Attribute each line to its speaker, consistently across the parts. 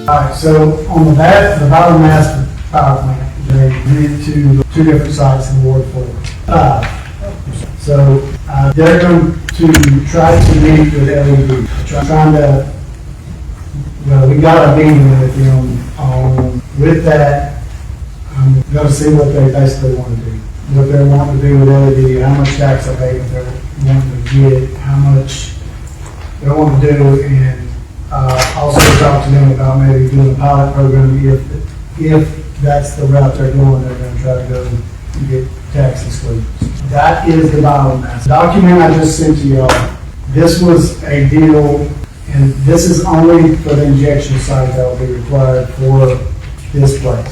Speaker 1: Alright, so on the back, the biomass power plant, they went to two different sites in Ward 4. So they're going to try to meet with LED. Trying to, well, we got a meeting with them with that. I'm going to see what they basically want to do. What they're wanting to do with LED, how much tax abatement they're wanting to get, how much they want to do, and also talk to them about maybe doing a pilot program. If that's the route they're going, they're going to try to go and get tax exclusions. That is the biomass. The document I just sent to y'all, this was a deal, and this is only for the injection site that will be required for this place,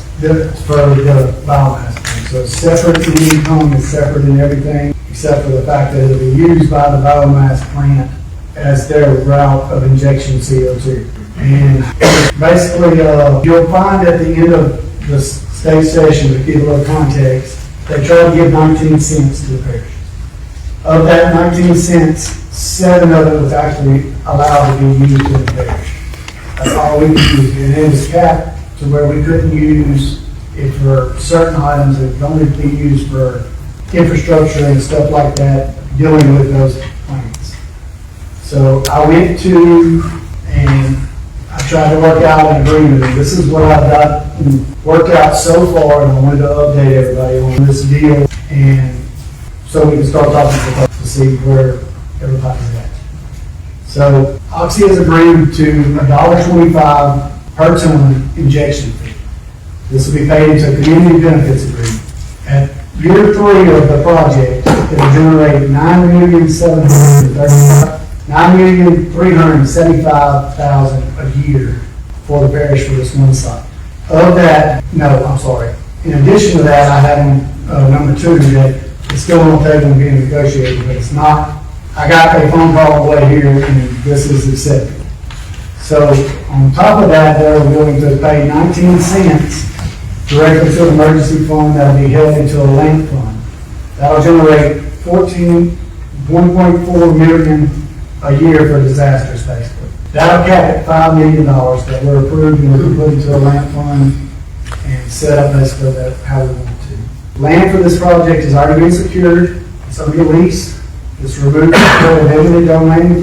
Speaker 1: for the biomass plant. So it's separate in income, it's separate in everything, except for the fact that it'll be used by the biomass plant as their route of injection CO2. And basically, you'll find at the end of the state session, to give a little context, they try to give 19 cents to the parish. Of that 19 cents, 7 of it was actually allowed to be used in the parish. That's all we could use. And it was capped to where we couldn't use it for certain items. It could only be used for infrastructure and stuff like that, dealing with those plants. So I went to, and I tried to work out an agreement. And this is what I've got worked out so far, and I wanted to update everybody on this deal, and so we can start talking to folks to see where everybody's at. So Oxy has agreed to $1.25 per ton injection fee. This will be paid into a community benefits agreement. At year 3 of the project, it will generate $9,375,000 a year for the parish for this one site. Of that, no, I'm sorry. In addition to that, I have number 2 that is still on the table and being negotiated, but it's not. I got a phone call away here, and this is accepted. So on top of that, they're willing to pay 19 cents directly to an emergency fund that will be held into a link fund. That'll generate $1.4 million a year for disasters, basically. That'll cap at $5 million that we're approved and we're put into a land fund and set up basically how we want to. Land for this project has already been secured. It's under lease. It's removed from eminent domain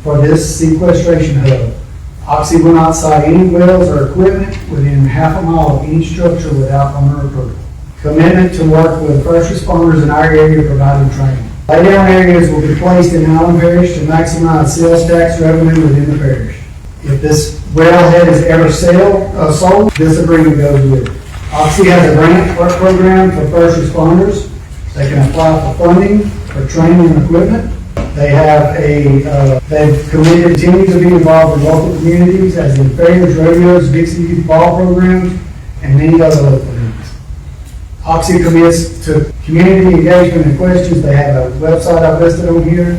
Speaker 1: for this sequestration hub. Oxy will not site any wells or equipment within half a mile of any structure without owner approval. Commitment to work with first responders in our area providing training. Laydown areas will be placed in Allen Parish to maximize sales tax revenue within the parish. If this wellhead is ever sold, this agreement goes with it. Oxy has a grant work program for first responders. They can apply for funding for training and equipment. They have they've committed to continue to be involved in local communities, as in fairs, rodeos, Dixie Youth Ball programs, and many other local events. Oxy commits to community engagement and questions. They have a website I've listed on here,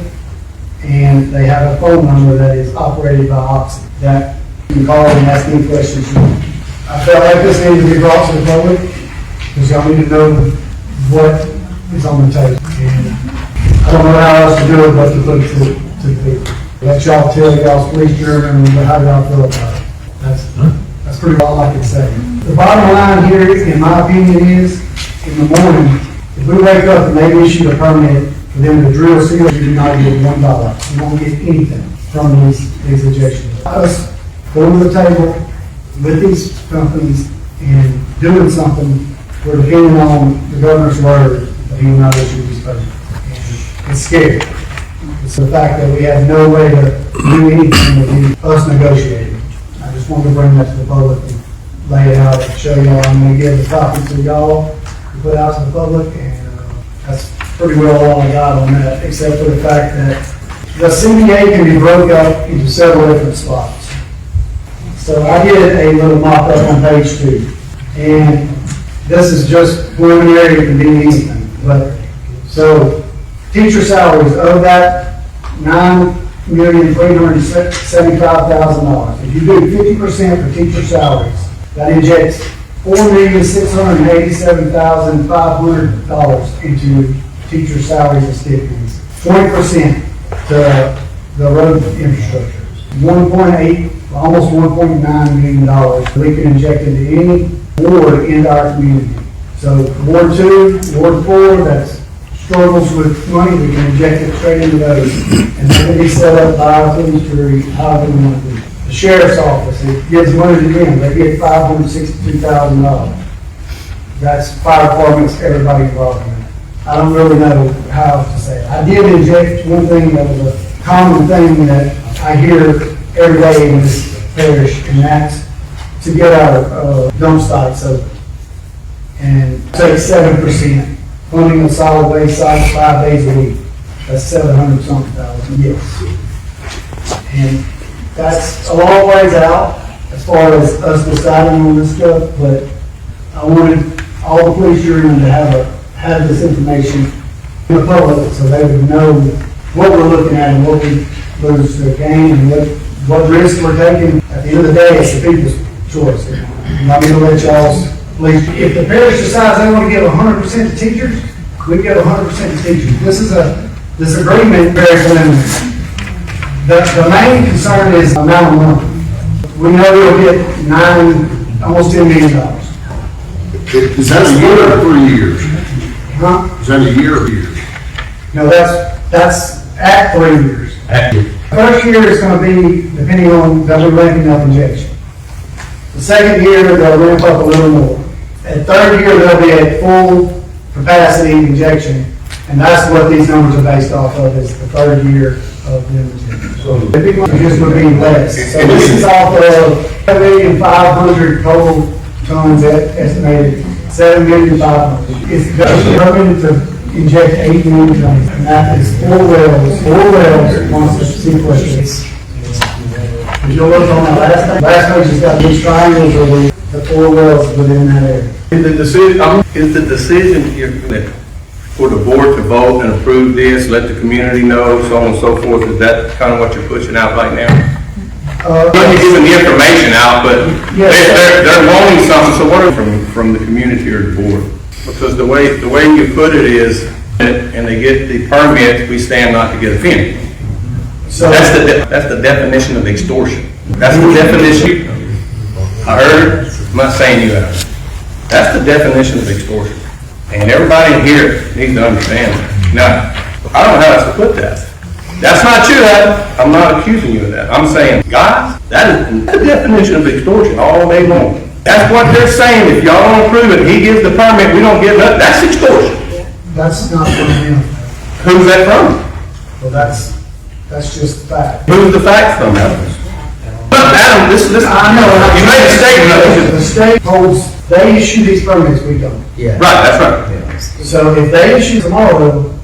Speaker 1: and they have a phone number that is operated by Oxy that you can call and ask any questions you want. I felt like this needed to be brought to the public because y'all need to know what is on the table. And I don't know how else to do it but to put it to the people. Let y'all tell y'all's police jury how y'all feel about it. That's pretty all I can say. The bottom line here, in my opinion, is in the morning, if we wake up and they issue a permit for them to drill seals, you do not get $1. You won't get anything from these ejections. Us going to the table with these companies and doing something, we're depending on the governor's word that he will not issue these permits. It's scary. It's the fact that we have no way to do anything with us negotiating. I just want to bring that to the public and lay it out and show y'all. I'm going to give the copy to y'all to put out to the public, and that's pretty well all I got on that, except for the fact that the CBA can be broken up into several different spots. So I did a little mock-up on page 2, and this is just preliminary. It can be anything, but so. Teacher salaries of that $9,375,000. If you do 50% for teacher salaries, that injects $4,687,500 into teacher salaries and stipends. 20% to the road infrastructure. 1.8 almost $1.9 million we can inject into any ward in our community. So Ward 2, Ward 4, that's struggles with money, we can inject it straight into those. And they can be set up by industry, however we want to do. The sheriff's office, it gives money to them, they get $562,000. That's fire departments, everybody involved in it. I don't really know how to say it. I did inject one thing that was a common thing that I hear every day in this parish, and that's to get our dump sites open. And take 7%, funding of solid waste sites 5 days a week. That's 700-something thousand, yes. And that's a long ways out as far as us deciding on this stuff, but I wanted all the police union to have this information in the public so they would know what we're looking at and what we lose to gain and what risk we're taking. At the end of the day, it's the people's choice. I'm not going to let y'all's police. If the parish decides they want to give 100% to teachers, we give 100% to teachers. This agreement is very limited. The main concern is the amount of money. We know we'll get almost $10 million.
Speaker 2: Is that a year or 3 years?
Speaker 1: Huh?
Speaker 2: Is that a year or years?
Speaker 1: No, that's at 3 years. First year is going to be depending on that we're ramping up injection. The second year they'll ramp up a little more. At third year they'll be at full capacity injection, and that's what these numbers are based off of. Is the third year of the injection. So typically just would be less. So this is off of 7,500,000 total tons estimated. 7,500,000. It's permitted to inject 8 million tons, and that is 4 wells. 4 wells once the sequence. If you look on the last page has got these triangles or the 4 wells within that area.
Speaker 3: Is the decision here for the board to vote and approve this, let the community know, so on and so forth? Is that kind of what you're pushing out right now? You're giving the information out, but
Speaker 1: yes,
Speaker 3: they're wanting something. So what are from the community or the board? Because the way you put it is, and they get the permit, we stand not to get offended. So that's the definition of extortion. That's the definition. I heard it. I'm not saying you have. That's the definition of extortion. And everybody in here needs to understand that. Now, I don't know how else to put that. That's not you, Adam. I'm not accusing you of that. I'm saying, guys, that is the definition of extortion all day long. That's what they're saying. If y'all don't approve it, he gives the permit, we don't give nothing. That's extortion.
Speaker 1: That's not from him.
Speaker 3: Who's that from?
Speaker 1: Well, that's just the fact.
Speaker 3: Who's the fact from, Adam? Adam, I know. You made a statement.
Speaker 1: The state holds, they issue these permits, we don't.
Speaker 3: Yeah. Right, that's right.
Speaker 1: Yeah. So if they issue tomorrow,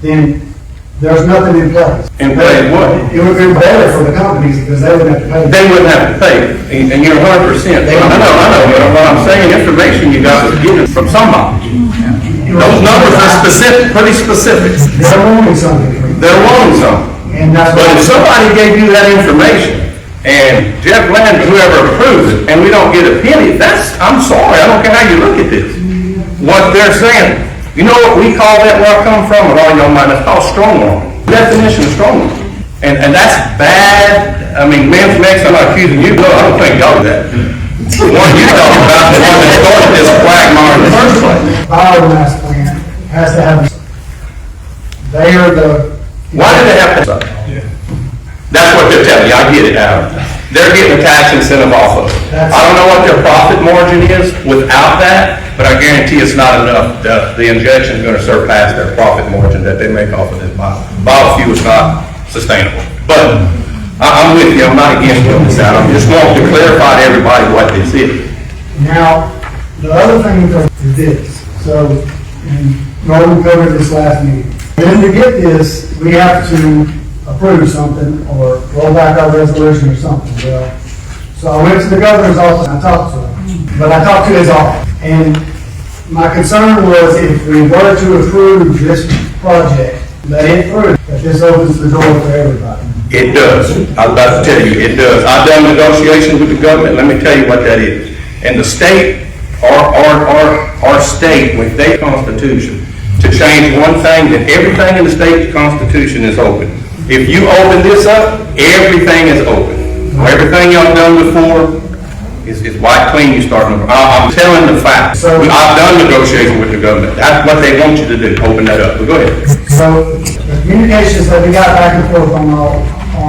Speaker 1: then there's nothing in place.
Speaker 3: In place what?
Speaker 1: It would be better for the companies because they wouldn't have to pay.
Speaker 3: They wouldn't have to pay, and you're 100%. I know, but what I'm saying, information you got was given from somebody. Those numbers are specific, pretty specific.
Speaker 1: They're wanting something.
Speaker 3: They're wanting something. But if somebody gave you that information, and Jeff Land, whoever approves it, and we don't get a penny, I'm sorry, I don't care how you look at this. What they're saying, you know what we call that where I come from, with all your mind, it's called strong arm. Definition of strong arm. And that's bad. I mean, men's next, I'm not accusing you, no, I don't think y'all do that. The one you talk about, the one that started this quagmire in the first place.
Speaker 1: Biomass plant has to have, they are the.
Speaker 3: Why do they have to? That's what they're telling you, I get it, Adam. They're getting a tax incentive off of it. I don't know what their profit margin is without that, but I guarantee it's not enough. The injection is going to surpass their profit margin that they make off of this biofuel is not sustainable. But I'm with you, I'm not against you on this, Adam. I just want to clarify to everybody what this is.
Speaker 1: Now, the other thing is this. So, and Norman covered this last meeting. And to get this, we have to approve something or roll back our resolution or something. Well, so I went to the governor's office and I talked to him, but I talked to his office. And my concern was if we were to approve this project, let it through, that this opens the door for everybody.
Speaker 3: It does. I was about to tell you, it does. I've done negotiations with the government. Let me tell you what that is. And the state, our state, with their constitution, to change one thing, then everything in the state constitution is open. If you open this up, everything is open. Everything y'all done before is white clean, you start over. I'm telling the facts.
Speaker 1: So-
Speaker 3: I've done negotiation with the government. That's what they want you to do, open that up. But go ahead.
Speaker 1: So the communications that we got back and forth on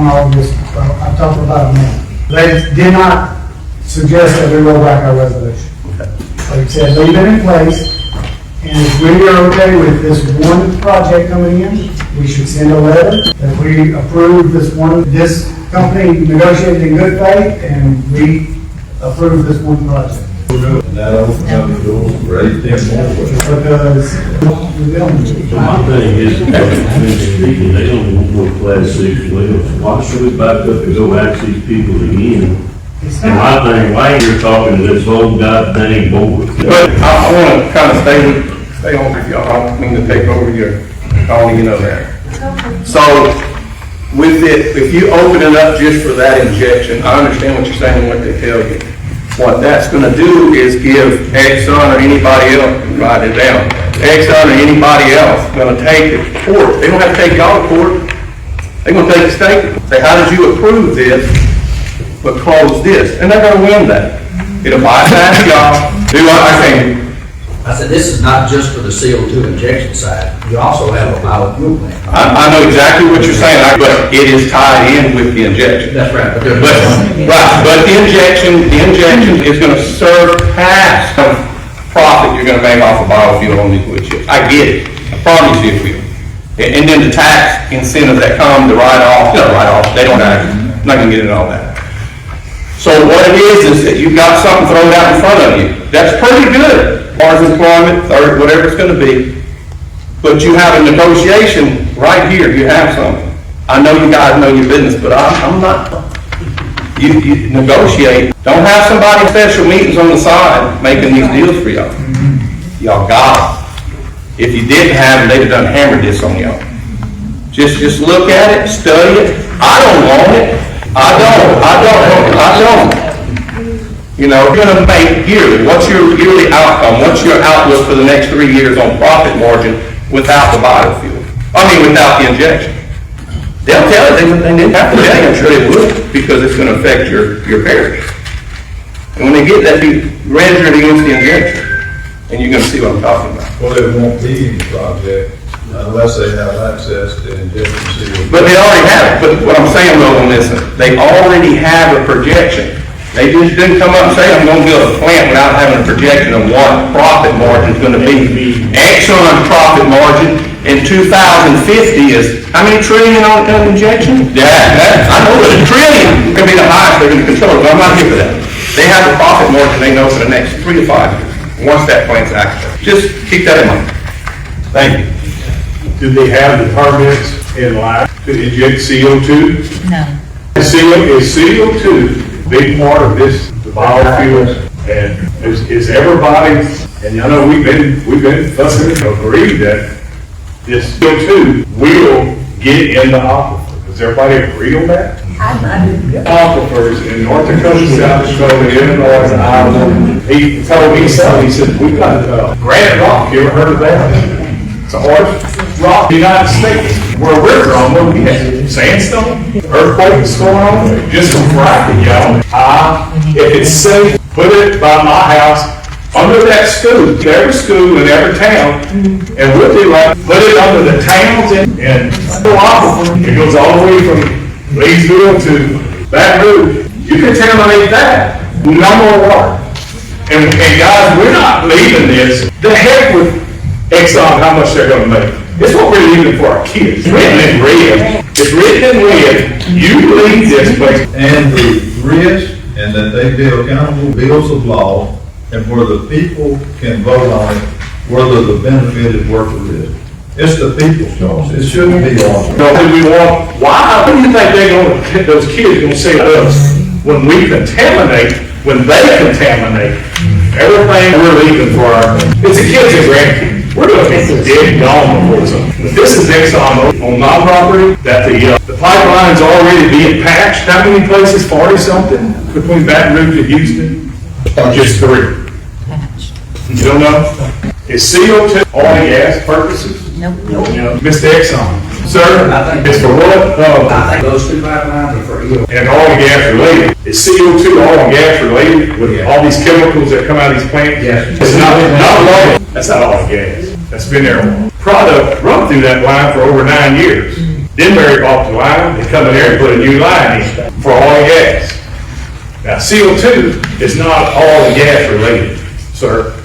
Speaker 1: all this, I talked about a minute. They did not suggest that we roll back our resolution. Like I said, leave it in place, and if we are okay with this one project coming in, we should send a letter that we approve this company negotiated in good faith, and we approve this one project.
Speaker 4: That opens up the door for 18 more.
Speaker 1: Because we don't.
Speaker 5: So my thing is, speaking, they don't want no class 6 wells. Why should we back up and go ask these people again?
Speaker 1: It's
Speaker 5: And
Speaker 1: not,
Speaker 5: my thing, why you're talking to this whole goddamn board?
Speaker 3: But I want to kind of stay on with y'all. I don't mean to take over your calling, you know that. So with it, if you open it up just for that injection, I understand what you're saying and what they tell you. What that's going to do is give Exxon or anybody else, write it down, Exxon or anybody else going to take it to court. They don't have to take y'all to court. They're going to take the state. Say, how did you approve this, but close this? And they're going to win that. It'll bypass y'all. Do what I can.
Speaker 6: I said, this is not just for the CO2 injection side. You also have a biofuel plant.
Speaker 3: I know exactly what you're saying, but it is tied in with the injection.
Speaker 6: That's right. But
Speaker 3: But the injection is going to surpass the profit you're going to make off of biofuel on these wood chips. I get it. I promise you it will. And then the tax incentives that come to write-off, they don't act. I'm not going to get into all that. So what it is that you've got something thrown out in front of you. That's pretty good. As far as employment, or whatever it's going to be. But you have a negotiation right here. You have something. I know you guys know your business, but I'm not. You negotiate. Don't have somebody in special meetings on the side making these deals for y'all. Y'all got it. If you didn't have them, they'd have done hammered this on y'all. Just look at it, study it. I don't want it. I don't. You know, you're going to make yearly. What's your yearly outcome? What's your outlook for the next 3 years on profit margin without the biofuel? Without the injection. They'll tell you, they didn't have to tell you, I'm sure they would, because it's going to affect your parish. And when they get that, you measure it against the injection, and you're going to see what I'm talking about.
Speaker 4: Well, it won't be in the project unless they have access to injection CO2.
Speaker 3: But they already have it. But what I'm saying, though, on this, they already have a projection. They just didn't come up and say, I'm going to build a plant without having a projection of what profit margin is going to be. Exxon profit margin in 2050 is, how many trillion on injection? Yeah, I know that a trillion could be the highest they're going to control, but I'm not here for that. They have the profit margin they know for the next 3 to 5 years, once that plant's active. Just keep that in mind. Thank you.
Speaker 7: Do they have the permits in line to inject CO2?
Speaker 8: No.
Speaker 7: Is CO2 a big part of this, the biofuels? And is everybody, and I know we've been fussing and agreed that this CO2 will get in the aquifer. Does everybody agree on that? Aquifers in North Dakota, South Dakota, Illinois, and Iowa. He told me something. He said, we've got granite rock. You ever heard of that? It's a hard rock in the United States. Where we're from, what we have sandstone, earthquakes going on, just some fracking, y'all. If it's safe, put it by my house, under that school, every school in every town, and we'll do like, put it under the towns and it goes all the way from Leesville to Baton Rouge. You contaminate that, no more water. And guys, we're not leaving this. The heck with Exxon, how much they're gonna make. It's what we're leaving for our kids. It's written in red. It's written in red. You leave this place.
Speaker 4: And the risk, and that they be accountable bills of law, and where the people can vote on it, whether the benefit is worth the risk. It's the people's choice. It shouldn't be on.
Speaker 7: No, do we want, why do you think they're gonna, those kids gonna say to us, when we contaminate, when they contaminate, everything we're leaving for our, it's the kids and grandkids. We're gonna be dead and gone before it's over. But this is Exxon on my property, that the pipeline's already being patched. How many places, 40 something, between Baton Rouge and Houston? Or just 3? You don't know? Is CO2 oil and gas purposes?
Speaker 8: Nope.
Speaker 7: You know, Mr. Exxon, Sir, it's for what?
Speaker 6: I think those two pipelines are for EO.
Speaker 7: And oil and gas related. Is CO2 oil and gas related with all these chemicals that come out of these plants?
Speaker 6: Yes.
Speaker 7: It's not oil. That's not oil and gas. That's been there a while. Product run through that line for over 9 years. Denbury bought the line, they come in there and put a new line in for oil and gas. Now, CO2 is not oil and gas related, sir.